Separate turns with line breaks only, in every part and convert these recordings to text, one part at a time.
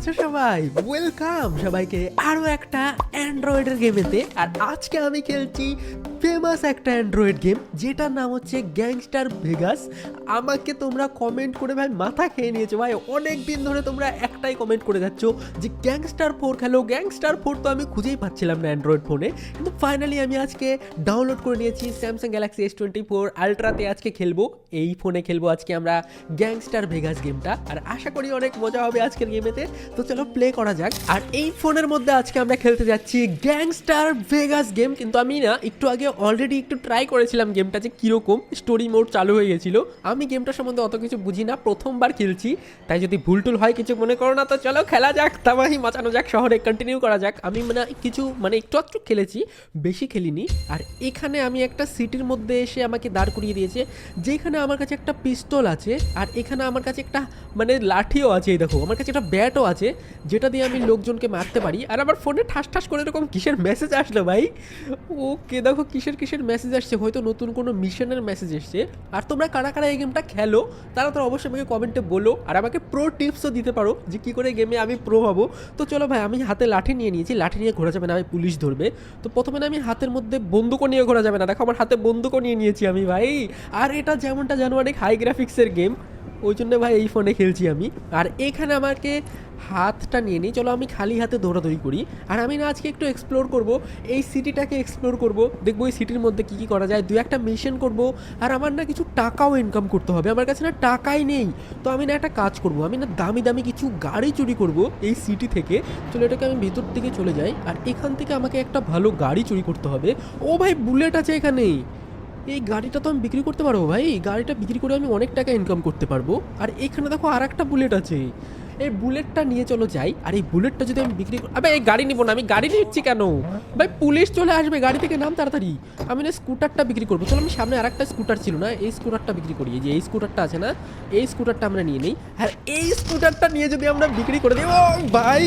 আছো সবাই? ওয়েলকাম সবাইকে আরো একটা অ্যান্ড্রয়েডের গেমেতে। আর আজকে আমি খেলছি ফেমাস একটা অ্যান্ড্রয়েড গেম যেটার নাম হচ্ছে গ্যাংস্টার ভেগাস। আমাকে তোমরা কমেন্ট করে ভাই মাথা খেয়ে নিয়েছো ভাই, অনেক দিন ধরে তোমরা একটাই কমেন্ট করে যাচ্ছ যে গ্যাংস্টার 4 খেলো। গ্যাংস্টার 4 তো আমি খুঁজেই পাচ্ছিলাম না অ্যান্ড্রয়েড ফোনে, কিন্তু ফাইনালি আমি আজকে ডাউনলোড করে নিয়েছি স্যামসাং গ্যালাক্সি S24 আলট্রাতে। আজকে খেলবো, এই ফোনে খেলবো আজকে আমরা গ্যাংস্টার ভেগাস গেমটা। আর আশা করি অনেক মজা হবে আজকের গেমেতে, তো চলো প্লে করা যাক। আর এই ফোনের মধ্যে আজকে আমরা খেলতে যাচ্ছি গ্যাংস্টার ভেগাস গেম। কিন্তু আমি না একটু আগে অলরেডি একটু ট্রাই করেছিলাম গেমটা যে কীরকম, স্টোরি মোড চালু হয়ে গেছিলো। আমি গেমটা সম্বন্ধে অত কিছু বুঝি না, প্রথমবার খেলছি, তাই যদি ভুল টুল হয় কিছু মনে করো না। তো চলো খেলা যাক, তামাহি মাচানো যাক, শহরে কন্টিনিউ করা যাক। আমি কিছু একটু একটু খেলেছি, বেশি খেলিনি। আর এখানে আমি একটা সিটির মধ্যে এসে আমাকে দাঁড় করিয়ে দিয়েছে, যেখানে আমার কাছে একটা পিস্তল আছে, আর এখানে আমার কাছে একটা লাঠিও আছে। এই দেখো আমার কাছে একটা ব্যাটও আছে, যেটা দিয়ে আমি লোকজনকে মারতে পারি। আর আমার ফোনে ঠাস ঠাস করে এরকম কিসের মেসেজ আসলো ভাই? ওকে দেখো কিসের মেসেজ আসছে, হয়তো নতুন কোনো মিশনের মেসেজ এসছে। আর তোমরা কারা কারা এই গেমটা খেলো তারা তো অবশ্যই আমাকে কমেন্টে বলো, আর আমাকে প্রো টিপসও দিতে পারো যে কী করে গেমে আমি প্রো হবো। তো চলো ভাই, আমি হাতে লাঠি নিয়ে নিয়েছি, লাঠি নিয়ে ঘোরা যাবে না ভাই, পুলিশ ধরবে। তো প্রথমে আমি হাতের মধ্যে বন্দুকও নিয়ে ঘোরা যাবে না, দেখো আমার হাতে বন্দুকও নিয়ে নিয়েছি আমি ভাই। আর এটা যেমনটা জানো অনেক হাই গ্রাফিক্সের গেম, ওই জন্য ভাই এই ফোনে খেলছি আমি। আর এখানে আমাকে হাতটা নিয়ে নিই, চলো আমি খালি হাতে দৌড়াদৌড়ি করি। আর আমি না আজকে একটু এক্সপ্লোর করব, এই সিটিটাকে এক্সপ্লোর করব, দেখবো এই সিটির মধ্যে কী কী করা যায়, দু একটা মিশন করব। আর আমার না কিছু টাকাও ইনকাম করতে হবে, আমার কাছে না টাকাই নেই। তো আমি না একটা কাজ করব, আমি না দামি দামি কিছু গাড়ি চুরি করব এই সিটি থেকে। চলো এটাকে আমি ভেতর দিকে চলে যাই, আর এখান থেকে আমাকে একটা ভালো গাড়ি চুরি করতে হবে। ও ভাই বুলেট আছে এখানে, এই গাড়িটা তো আমি বিক্রি করতে পারবো ভাই, গাড়িটা বিক্রি করে আমি অনেক টাকা ইনকাম করতে পারবো। আর এখানে দেখো আর একটা বুলেট আছে, এই বুলেটটা নিয়ে চলো যাই। আর এই বুলেটটা যদি আমি বিক্রি আবে এই গাড়ি নিবো না, আমি গাড়ি নিচ্ছি কেন ভাই? পুলিশ চলে আসবে, গাড়ি থেকে নাম তাড়াতাড়ি। আমি না স্কুটারটা বিক্রি করবো, চলো আমি সামনে আর একটা স্কুটার ছিল না, এই স্কুটারটা বিক্রি করি। যে এই স্কুটারটা আছে না, এই স্কুটারটা আমরা নিয়ে নিই। আর এই স্কুটারটা নিয়ে যদি আমরা বিক্রি করে দিই, ও ভাই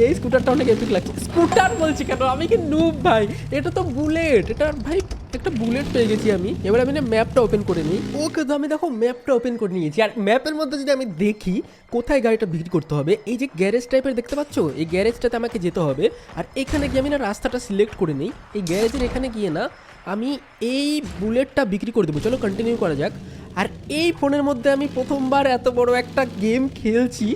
এই স্কুটারটা অনেক এপিক লাগছে। স্কুটার বলছি কেন, আমি কি নুব ভাই? এটা তো বুলেট, এটা ভাই একটা বুলেট পেয়ে গেছি আমি। এবার আমি না ম্যাপটা ওপেন করে নিই। ওকে, তো আমি দেখো ম্যাপটা ওপেন করে নিয়েছি। আর ম্যাপের মধ্যে যদি আমি দেখি কোথায় গাড়িটা বিক্রি করতে হবে, এই যে গ্যারেজ টাইপের দেখতে পাচ্ছ, এই গ্যারেজটাতে আমাকে যেতে হবে। আর এখানে গিয়ে আমি না রাস্তাটা সিলেক্ট করে নিই, এই গ্যারেজের এখানে গিয়ে না আমি এই বুলেটটা বিক্রি করে দেবো। চলো কন্টিনিউ করা যাক। আর এই ফোনের মধ্যে আমি প্রথমবার এত বড় একটা গেম খেলছি,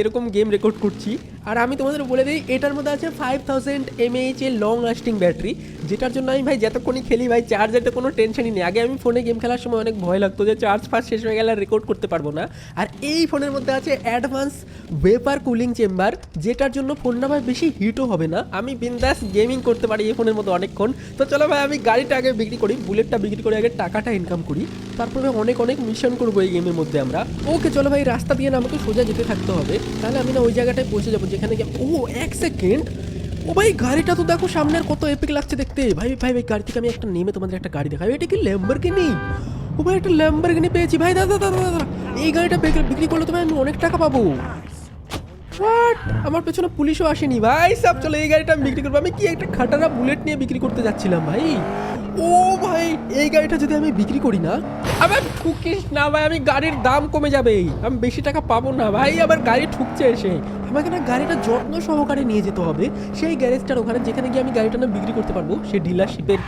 এরকম গেম রেকর্ড করছি। আর আমি তোমাদের বলে দিই, এটার মধ্যে আছে 5000 mAh এর লং লাস্টিং ব্যাটারি, যেটার জন্য আমি ভাই যতক্ষণই খেলি ভাই চার্জেতে কোনো টেনশনই নেই। আগে আমি ফোনে গেম খেলার সময় অনেক ভয় লাগতো যে চার্জ ফার্স্ট শেষ হয়ে গেলে রেকর্ড করতে পারবো না। আর এই ফোনের মধ্যে আছে অ্যাডভান্স ভেপার কুলিং চেম্বার, যেটার জন্য ফোনটা ভাই বেশি হিটও হবে না, আমি বিন্দাস গেমিং করতে পারি এই ফোনের মধ্যে অনেকক্ষণ। তো চলো ভাই আমি গাড়িটা আগে বিক্রি করি, বুলেটটা বিক্রি করে আগে টাকাটা ইনকাম করি, তারপরে অনেক মিশন করবো এই গেমের মধ্যে আমরা। ওকে চলো ভাই, রাস্তা দিয়ে না আমাকে সোজা যেতে থাকতে হবে, তাহলে আমি না ওই জায়গাটায় পৌঁছে যাবো যেখানে গিয়ে। ও এক সেকেন্ড, ও ভাই গাড়িটা তো দেখো সামনে, আর কত এপিক লাগছে দেখতে। ভাই ভাই ভাই গাড়ি থেকে আমি একটা নেমে তোমাদের একটা গাড়ি দেখাই, এটা কি ল্যাম্বরগিনি? ও ভাই একটা ল্যাম্বরগিনি পেয়েছি ভাই। দাদা দাদা দাদা, এই গাড়িটা বিক্রি করলে তো ভাই আমি অনেক টাকা পাবো। আমার পেছনে পুলিশও আসেনি ভাই সব। চলো এই গাড়িটা আমি বিক্রি করবো, আমি কি একটা খাটারা বুলেট নিয়ে বিক্রি করতে যাচ্ছিলাম ভাই। ও ভাই এই গাড়িটা যদি আমি বিক্রি করি না, আবার ঠুকিস না ভাই, আমি গাড়ির দাম কমে যাবে, আমি বেশি টাকা পাবো না ভাই। আবার গাড়ি ঠুকছে এসে, আমাকে না গাড়িটা যত্ন সহকারে নিয়ে যেতে হবে সেই গ্যারেজটার ওখানে, যেখানে গিয়ে আমি গাড়িটা না বিক্রি করতে পারবো সেই ডিলারশিপের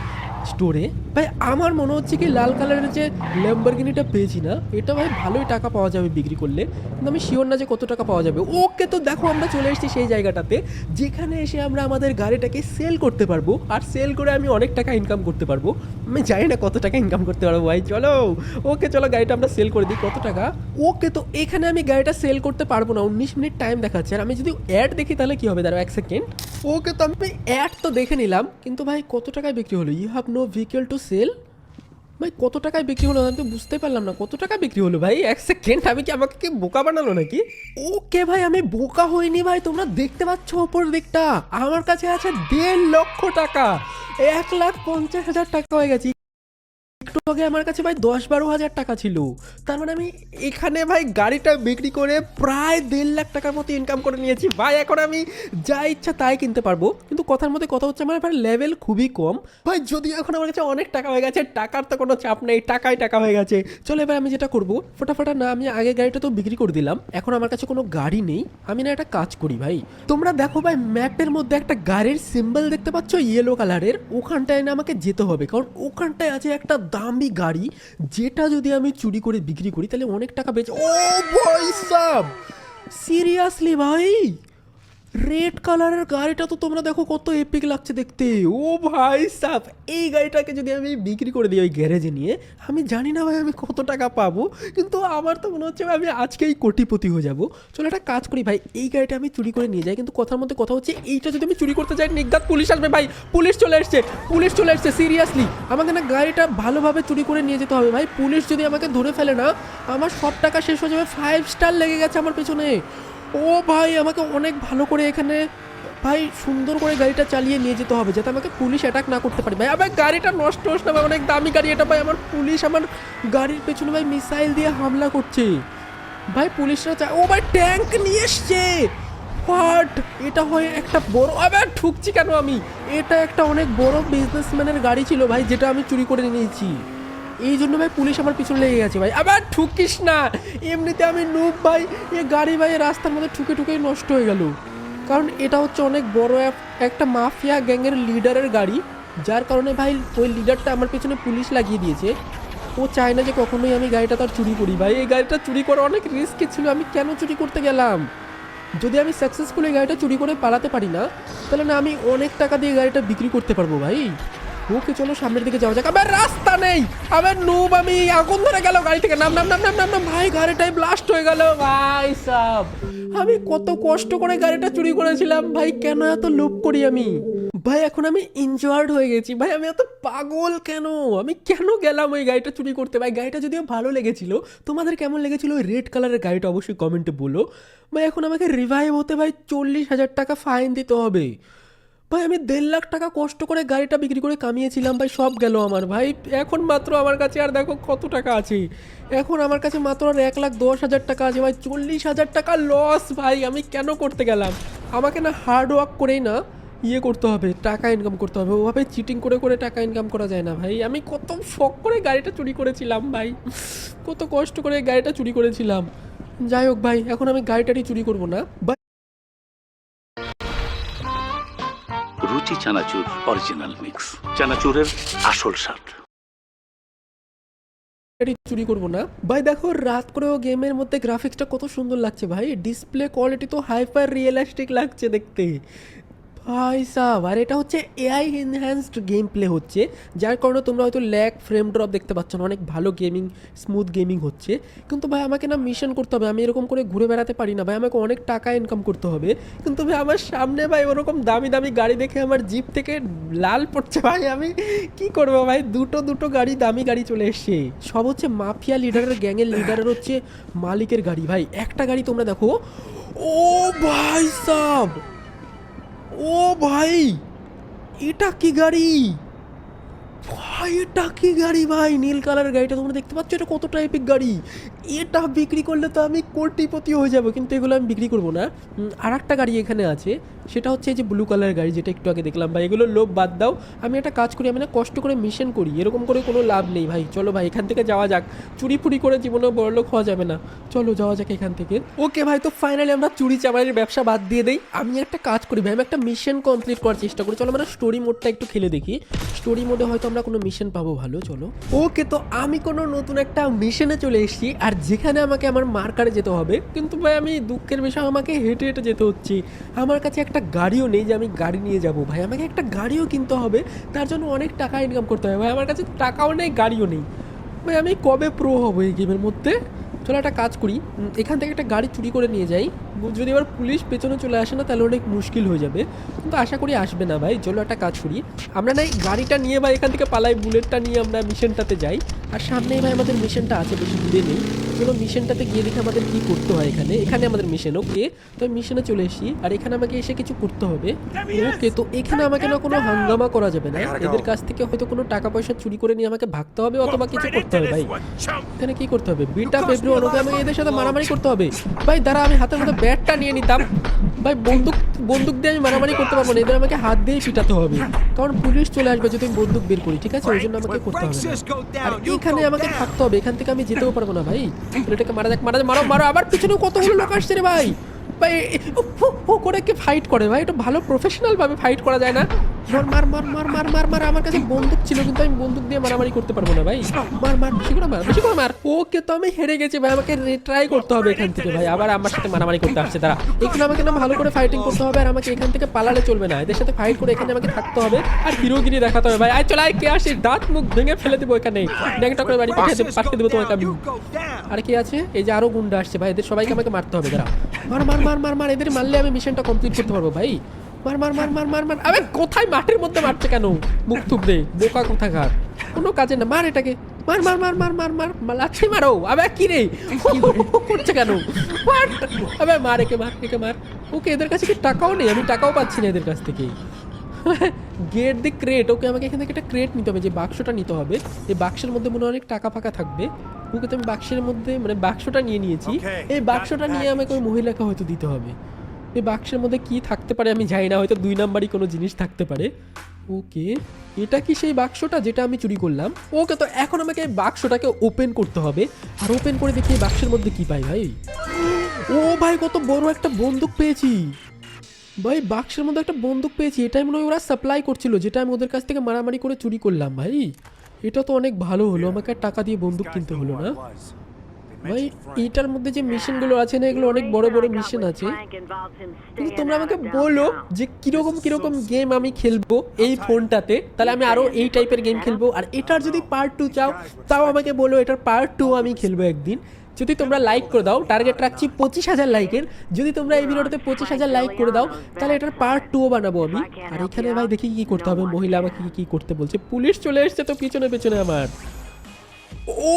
স্টোরে। ভাই আমার মনে হচ্ছে কি লাল কালারের যে ল্যাম্বরগিনিটা পেয়েছি না, এটা ভাই ভালোই টাকা পাওয়া যাবে বিক্রি করলে, কিন্তু আমি শিওর না যে কত টাকা পাওয়া যাবে। ওকে, তো দেখো আমরা চলে এসেছি সেই জায়গাটাতে, যেখানে এসে আমরা আমাদের গাড়িটাকে সেল করতে পারবো। আর সেল করে আমি অনেক টাকা ইনকাম করতে পারবো, আমি জানি না কত টাকা ইনকাম করতে পারবো ভাই। চলো ওকে চলো গাড়িটা আমরা সেল করে দিই। কত টাকা? ওকে, তো এখানে আমি গাড়িটা সেল করতে পারবো না, 19 মিনিট টাইম দেখাচ্ছে। আর আমি যদি অ্যাড দেখি তাহলে কি হবে, দাঁড়াও এক সেকেন্ড। ওকে, তো আমি অ্যাড তো দেখে নিলাম, কিন্তু ভাই কত টাকায় বিক্রি হলো? You have no vehicle to sell. ভাই কত টাকায় বিক্রি হলো আমি তো বুঝতে পারলাম না, কত টাকা বিক্রি হলো ভাই? এক সেকেন্ড, আমি কি আমাকে কি বোকা বানালো নাকি? ওকে ভাই আমি বোকা হইনি ভাই, তোমরা দেখতে পাচ্ছ ওপর দিকটা, আমার কাছে আছে 1.5 লক্ষ টাকা, 1,50,000 টাকা হয়ে গেছে। একটু আগে আমার কাছে ভাই 10-12 হাজার টাকা ছিল। তার মানে আমি এখানে ভাই গাড়িটা বিক্রি করে প্রায় 1.5 লাখ টাকার মতো ইনকাম করে নিয়েছি ভাই। এখন আমি যা ইচ্ছা তাই কিনতে পারবো, কিন্তু কথার মধ্যে কথা হচ্ছে আমার ভাই লেভেল খুবই কম ভাই। যদিও এখন আমার কাছে অনেক টাকা হয়ে গেছে, টাকার তো কোনো চাপ নেই, টাকাই টাকা হয়ে গেছে। চলো এবার আমি যেটা করবো, ফটাফটা না আমি আগে গাড়িটা তো বিক্রি করে দিলাম, এখন আমার কাছে কোনো গাড়ি নেই। আমি না একটা কাজ করি ভাই, তোমরা দেখো ভাই ম্যাপের মধ্যে একটা গাড়ির সিম্বল দেখতে পাচ্ছ ইয়েলো কালারের, ওখানটায় না আমাকে যেতে হবে, কারণ ওখানটায় আছে একটা দামি গাড়ি, যেটা যদি আমি চুরি করে বিক্রি করি তাহলে অনেক টাকা বেঁচে। ও ভাই সাব, সিরিয়াসলি ভাই রেড কালারের গাড়িটা তো তোমরা দেখো কত এপিক লাগছে দেখতে। ও ভাই সাব, এই গাড়িটাকে যদি আমি বিক্রি করে দিই ওই গ্যারেজে নিয়ে, আমি জানি না ভাই আমি কত টাকা পাবো, কিন্তু আমার তো মনে হচ্ছে আমি আজকেই কোটিপতি হয়ে যাবো। চলো একটা কাজ করি ভাই, এই গাড়িটা আমি চুরি করে নিয়ে যাই, কিন্তু কথার মধ্যে কথা হচ্ছে এইটা যদি আমি চুরি করতে যাই নির্ঘাত পুলিশ আসবে ভাই। পুলিশ চলে এসছে, পুলিশ চলে এসছে, সিরিয়াসলি আমাকে না গাড়িটা ভালোভাবে চুরি করে নিয়ে যেতে হবে ভাই। পুলিশ যদি আমাকে ধরে ফেলে না, আমার সব টাকা শেষ হয়ে যাবে। 5 স্টার লেগে গেছে আমার পেছনে। ও ভাই আমাকে অনেক ভালো করে এখানে ভাই সুন্দর করে গাড়িটা চালিয়ে নিয়ে যেতে হবে, যাতে আমাকে পুলিশ অ্যাটাক না করতে পারে ভাই। আবার গাড়িটা নষ্ট হোস না ভাই, অনেক দামি গাড়ি এটা ভাই। আমার পুলিশ আমার গাড়ির পেছনে ভাই মিসাইল দিয়ে হামলা করছে ভাই। পুলিশরা ও ভাই ট্যাঙ্ক নিয়ে এসছে। হোয়াট, এটা হয় একটা বড়, আবার ঠুকছি কেন আমি? এটা একটা অনেক বড় বিজনেসম্যানের গাড়ি ছিল ভাই, যেটা আমি চুরি করে নিয়েছি। এই জন্য ভাই পুলিশ আমার পিছনে লেগে গেছে ভাই। আবার ঠুকিস না, এমনিতে আমি নুব ভাই। এ গাড়ি ভাই রাস্তার মধ্যে ঠুকে ঠুকেই নষ্ট হয়ে গেল, কারণ এটা হচ্ছে অনেক বড় একটা মাফিয়া গ্যাংয়ের লিডারের গাড়ি, যার কারণে ভাই ওই লিডারটা আমার পেছনে পুলিশ লাগিয়ে দিয়েছে। ও চায় না যে কখনোই আমি গাড়িটা তার চুরি করি ভাই। এই গাড়িটা চুরি করা অনেক রিস্কি ছিল, আমি কেন চুরি করতে গেলাম? যদি আমি সাকসেসফুলি গাড়িটা চুরি করে পালাতে পারি না, তাহলে না আমি অনেক টাকা দিয়ে গাড়িটা বিক্রি করতে পারবো ভাই। ওকে চলো সামনের দিকে যাওয়া যাক। আবার রাস্তা নেই, আবার নুব, আমি আগুন ধরে গেল গাড়ি থেকে। নাম নাম নাম নাম নাম নাম ভাই, গাড়িটাই ব্লাস্ট হয়ে গেল ভাই সাব। আমি কত কষ্ট করে গাড়িটা চুরি করেছিলাম ভাই, কেন এত লোভ করি আমি ভাই? এখন আমি ইনজয়ার্ড হয়ে গেছি ভাই, আমি এত পাগল কেন? আমি কেন গেলাম ওই গাড়িটা চুরি করতে ভাই? গাড়িটা যদিও ভালো লেগেছিল, তোমাদের কেমন লেগেছিল ওই রেড কালারের গাড়িটা অবশ্যই কমেন্টে বলো ভাই। এখন আমাকে রিভাইভ হতে ভাই 40,000 টাকা ফাইন দিতে হবে ভাই। আমি 1.5 লাখ টাকা কষ্ট করে গাড়িটা বিক্রি করে কামিয়েছিলাম ভাই, সব গেল আমার ভাই। এখন মাত্র আমার কাছে আর দেখো কত টাকা আছে, এখন আমার কাছে মাত্র আর 1,10,000 টাকা আছে ভাই। 40,000 টাকা লস ভাই, আমি কেন করতে গেলাম? আমাকে না হার্ড ওয়ার্ক করেই না করতে হবে, টাকা ইনকাম করতে হবে। ওভাবে চিটিং করে করে টাকা ইনকাম করা যায় না ভাই। আমি কত শখ করে গাড়িটা চুরি করেছিলাম ভাই, কত কষ্ট করে গাড়িটা চুরি করেছিলাম। যাই হোক ভাই, এখন আমি গাড়িটারই চুরি করবো না ভাই।
রুচি চানাচুর অরিজিনাল মিক্স, চানাচুরের আসল স্বাদ।
চুরি করবো না ভাই। দেখো রাত করেও গেমের মধ্যে গ্রাফিক্সটা কত সুন্দর লাগছে ভাই, ডিসপ্লে কোয়ালিটি তো হাইপার রিয়েলিস্টিক লাগছে দেখতে ভাই সাব। আর এটা হচ্ছে এআই এনহ্যান্সড গেম প্লে হচ্ছে, যার কারণে তোমরা হয়তো ল্যাগ ফ্রেম ড্রপ দেখতে পাচ্ছ না, অনেক ভালো গেমিং স্মুথ গেমিং হচ্ছে। কিন্তু ভাই আমাকে না মিশন করতে হবে, আমি এরকম করে ঘুরে বেড়াতে পারি না ভাই, আমাকে অনেক টাকা ইনকাম করতে হবে। কিন্তু ভাই আমার সামনে ভাই ওরকম দামি দামি গাড়ি দেখে আমার জিপ থেকে লাল পড়ছে ভাই। আমি কি করবো ভাই, দুটো দুটো গাড়ি দামি গাড়ি চলে এসছে, সব হচ্ছে মাফিয়া লিডারের গ্যাংয়ের লিডারের হচ্ছে মালিকের গাড়ি ভাই। একটা গাড়ি তোমরা দেখো, ও ভাই সাব, ও ভাই এটা কি গাড়ি ভাই, এটা কি গাড়ি ভাই? নীল কালারের গাড়িটা তোমরা দেখতে পাচ্ছ, এটা কত টাইপের গাড়ি। এটা বিক্রি করলে তো আমি কোটিপতি হয়ে যাবো, কিন্তু এগুলো আমি বিক্রি করবো না। আর একটা গাড়ি এখানে আছে, সেটা হচ্ছে এই যে ব্লু কালারের গাড়ি, যেটা একটু আগে দেখলাম ভাই। এগুলো লোভ বাদ দাও, আমি একটা কাজ করি, আমি না কষ্ট করে মিশন করি, এরকম করে কোনো লাভ নেই ভাই। চলো ভাই এখান থেকে যাওয়া যাক, চুরি ফুরি করে জীবনে বড়লোক হওয়া যাবে না, চলো যাওয়া যাক এখান থেকে। ওকে ভাই, তো ফাইনালি আমরা চুরি চামারির ব্যবসা বাদ দিয়ে দেই। আমি একটা কাজ করি ভাই, আমি একটা মিশন কমপ্লিট করার চেষ্টা করি। চলো আমরা স্টোরি মোডটা একটু খেলে দেখি, স্টোরি মোডে হয়তো আমরা কোনো মিশন পাবো ভালো। চলো ওকে, তো আমি কোনো নতুন একটা মিশনে চলে এসেছি, আর যেখানে আমাকে আমার মার্কারে যেতে হবে। কিন্তু ভাই আমি দুঃখের বিষয়, আমাকে হেঁটে হেঁটে যেতে হচ্ছে, আমার কাছে একটা গাড়িও নেই যে আমি গাড়ি নিয়ে যাব ভাই। আমাকে একটা গাড়িও কিনতে হবে, তার জন্য অনেক টাকা ইনকাম করতে হবে ভাই। আমার কাছে টাকাও নেই, গাড়িও নেই ভাই। আমি কবে প্রো হবো এই গেমের মধ্যে? চলো একটা কাজ করি, এখান থেকে একটা গাড়ি চুরি করে নিয়ে যাই। যদি আবার পুলিশ পেছনে চলে আসে না তাহলে অনেক মুশকিল হয়ে যাবে, কিন্তু আশা করি আসবে না ভাই। চলো একটা কাজ করি, আমরা না গাড়িটা নিয়ে ভাই এখান থেকে পালাই, বুলেটটা নিয়ে আমরা মিশনটাতে যাই। আর সামনেই ভাই আমাদের মিশনটা আছে, বেশি দূরে নেই। চলো মিশনটাতে গিয়ে দেখি আমাদের কি করতে হয়। এখানে আমাদের মিশন। ওকে, তো মিশনে চলে এসি, আর এখানে আমাকে এসে কিছু করতে হবে। ওকে, তো এখানে আমাকে না কোনো হাঙ্গামা করা যাবে না, এদের কাছ থেকে হয়তো কোনো টাকা পয়সা চুরি করে নিয়ে আমাকে ভাগতে হবে অথবা কিছু করতে হবে ভাই। এখানে কি করতে হবে, বিটা ফেব্রুয়ারি ওকে আমাকে এদের সাথে মারামারি করতে হবে ভাই। দাঁড়া, আমি হাতের মধ্যে ব্যাটটা নিয়ে নিতাম ভাই। বন্দুক দিয়ে আমি মারামারি করতে পারবো না, এদের আমাকে হাত দিয়ে পিটাতে হবে, কারণ পুলিশ চলে আসবে যদি আমি বন্দুক বের করি, ঠিক আছে? ওই জন্য আমাকে করতে হবে না। আর এখানে আমাকে থাকতে হবে, এখান থেকে আমি যেতেও পারবো না ভাই। এটাকে মারা যাক, মারো। আবার পিছনে কতগুলো লোক আসছে রে ভাই। ভাই ও করে কি ফাইট করে ভাই, এটা ভালো প্রফেশনাল ভাবে ফাইট করা যায় না? মার। আমার কাছে বন্দুক ছিল, কিন্তু আমি বন্দুক দিয়ে মারামারি করতে পারবো না ভাই। মার, বেশি করে মার। ওকে, তো আমি হেরে গেছি ভাই, আমাকে ট্রাই করতে হবে এখান থেকে ভাই। আবার আমার সাথে মারামারি করতে আসছে তারা। এখানে আমাকে না ভালো করে ফাইটিং করতে হবে, আর আমাকে এখান থেকে পালালে চলবে না, এদের সাথে ফাইট করে এখানে আমাকে থাকতে হবে আর হিরোগিরি দেখাতে হবে ভাই। আয় চল, কে আসে, দাঁত মুখ ভেঙে ফেলে দেবো এখানে, ড্যাংটা করে বাড়ি পাঠিয়ে দেবো তোমাকে আমি। আর কি আছে, এই যে আরো গুন্ডা আসছে ভাই, এদের সবাইকে আমাকে মারতে হবে। দাঁড়া, মার। এদের মারলে আমি মিশনটা কমপ্লিট করতে পারবো ভাই। মার। আবে কোথায়, মাঠের মধ্যে মারছে কেন? মুখ থুবড়ে বোকা কোথাকার, কোনো কাজে না। মার এটাকে, মার লাঠি মারো। আবে কি রে করছে কেন? আবে মার একে মার। ওকে, এদের কাছে কি টাকাও নেই, আমি টাকাও পাচ্ছি না এদের কাছ থেকে। গেট দি ক্রেট। ওকে, আমাকে এখান থেকে একটা ক্রেট নিতে হবে, যে বাক্সটা নিতে হবে। এই বাক্সের মধ্যে মনে অনেক টাকা ফাঁকা থাকবে। ওকে, তো আমি বাক্সের মধ্যে মানে বাক্সটা নিয়ে নিয়েছি। এই বাক্সটা নিয়ে আমাকে ওই মহিলাকে হয়তো দিতে হবে। এই বাক্সের মধ্যে কি থাকতে পারে আমি জানি না, হয়তো 2 নাম্বারই কোনো জিনিস থাকতে পারে। ওকে, এটা কি সেই বাক্সটা যেটা আমি চুরি করলাম? ওকে, তো এখন আমাকে এই বাক্সটাকে ওপেন করতে হবে, আর ওপেন করে দেখি এই বাক্সের মধ্যে কি পাই ভাই। ও ভাই, কত বড় একটা বন্দুক পেয়েছি ভাই, বাক্সের মধ্যে একটা বন্দুক পেয়েছি। এটাই মনে হয় ওরা সাপ্লাই করছিল, যেটা আমি ওদের কাছ থেকে মারামারি করে চুরি করলাম ভাই। এটা তো অনেক ভালো হলো, আমাকে আর টাকা দিয়ে বন্দুক কিনতে হলো না ভাই। এইটার মধ্যে যে মিশনগুলো আছে না, এগুলো অনেক বড় বড় মিশন আছে। কিন্তু তোমরা আমাকে বলো যে কিরকম গেম আমি খেলবো এই ফোনটাতে, তাহলে আমি আরো এই টাইপের গেম খেলবো। আর এটার যদি পার্ট 2 চাও তাও আমাকে বলো, এটার পার্ট 2 আমি খেলবো একদিন, যদি তোমরা লাইক করে দাও। টার্গেট রাখছি 25,000 লাইকের। যদি তোমরা এই ভিডিওটাতে 25,000 লাইক করে দাও তাহলে এটার পার্ট 2 বানাবো আমি। আর এখানে ভাই দেখি কি করতে হবে, মহিলা আমাকে কি করতে বলছে। পুলিশ চলে এসছে তো পিছনে আমার। ও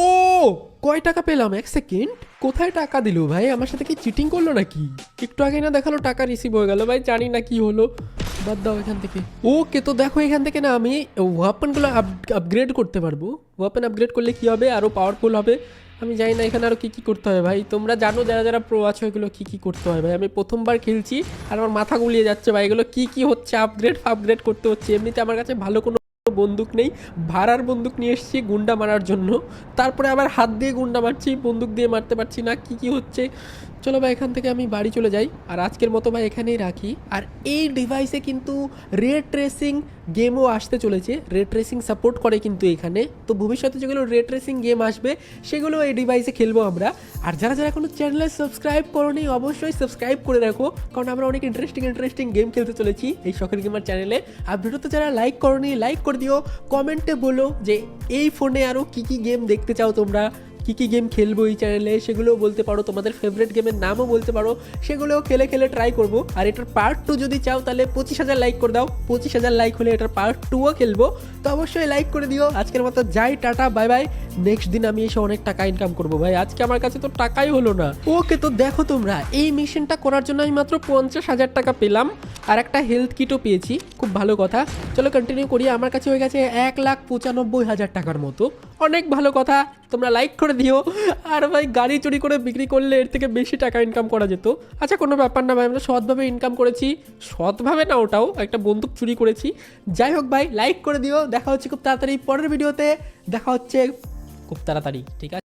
কয় টাকা পেলাম, 1 সেকেন্ড। কোথায় টাকা দিল ভাই, আমার সাথে কি চিটিং করলো নাকি? একটু আগে না দেখালো টাকা রিসিভ হয়ে গেল ভাই, জানি না কি হলো, বাদ দাও এখান থেকে। ওকে, তো দেখো এখান থেকে না আমি ওয়েপনগুলো আপগ্রেড করতে পারবো। ওয়েপন আপগ্রেড করলে কি হবে, আরো পাওয়ারফুল হবে। আমি জানি না এখানে আরো কি করতে হয় ভাই, তোমরা জানো যারা প্রো আছো এগুলো কি করতে হয় ভাই। আমি প্রথমবার খেলছি আর আমার মাথা গুলিয়ে যাচ্ছে ভাই, এগুলো কি হচ্ছে, আপগ্রেড করতে হচ্ছে। এমনিতে আমার কাছে ভালো কোনো বন্দুক নেই, ভাড়ার বন্দুক নিয়ে এসেছি গুন্ডা মারার জন্য, তারপরে আবার হাত দিয়ে গুন্ডা মারছি, বন্দুক দিয়ে মারতে পারছি না, কি হচ্ছে। চলো ভাই এখান থেকে আমি বাড়ি চলে যাই, আর আজকের মতো ভাই এখানেই রাখি। আর এই ডিভাইসে কিন্তু রে ট্রেসিং গেমও আসতে চলেছে, রে ট্রেসিং সাপোর্ট করে কিন্তু এখানে। তো ভবিষ্যতে যেগুলো রে ট্রেসিং গেম আসবে সেগুলো এই ডিভাইসে খেলবো আমরা। আর যারা এখনো চ্যানেলে সাবস্ক্রাইব করোনি অবশ্যই সাবস্ক্রাইব করে রাখো, কারণ আমরা অনেক ইন্টারেস্টিং গেম খেলতে চলেছি এই শখের গেমার চ্যানেলে। আর ভিডিওতে যারা লাইক করোনি লাইক করে দিও, কমেন্টে বলো যে এই ফোনে আরও কি গেম দেখতে চাও তোমরা, কি গেম খেলবো এই চ্যানেলে সেগুলোও বলতে পারো, তোমাদের ফেভারিট গেমের নামও বলতে পারো, সেগুলোও খেলে ট্রাই করবো। আর এটার পার্ট 2 যদি চাও তাহলে 25,000 লাইক করে দাও, 25,000 লাইক হলে এটার পার্ট 2ও খেলবো। তো অবশ্যই লাইক করে দিও। আজকের মতো যাই, টাটা, বাই বাই। নেক্সট দিন আমি এসে অনেক টাকা ইনকাম করবো ভাই, আজকে আমার কাছে তো টাকাই হলো না। ওকে, তো দেখো তোমরা এই মিশনটা করার জন্য আমি মাত্র 50,000 টাকা পেলাম, আর একটা হেলথ কিটও পেয়েছি, খুব ভালো কথা। চলো কন্টিনিউ করি, আমার কাছে হয়ে গেছে 1,95,000 টাকার মতো, অনেক ভালো কথা। তোমরা লাইক করে দিও। আর ভাই গাড়ি চুরি করে বিক্রি করলে এর থেকে বেশি টাকা ইনকাম করা যেত। আচ্ছা কোনো ব্যাপার না ভাই, আমরা সৎভাবে ইনকাম করেছি, সৎভাবে না, ওটাও একটা বন্দুক চুরি করেছি। যাই হোক ভাই, লাইক করে দিও। দেখা হচ্ছে খুব তাড়াতাড়ি পরের ভিডিওতে, দেখা হচ্ছে খুব তাড়াতাড়ি, ঠিক আছে।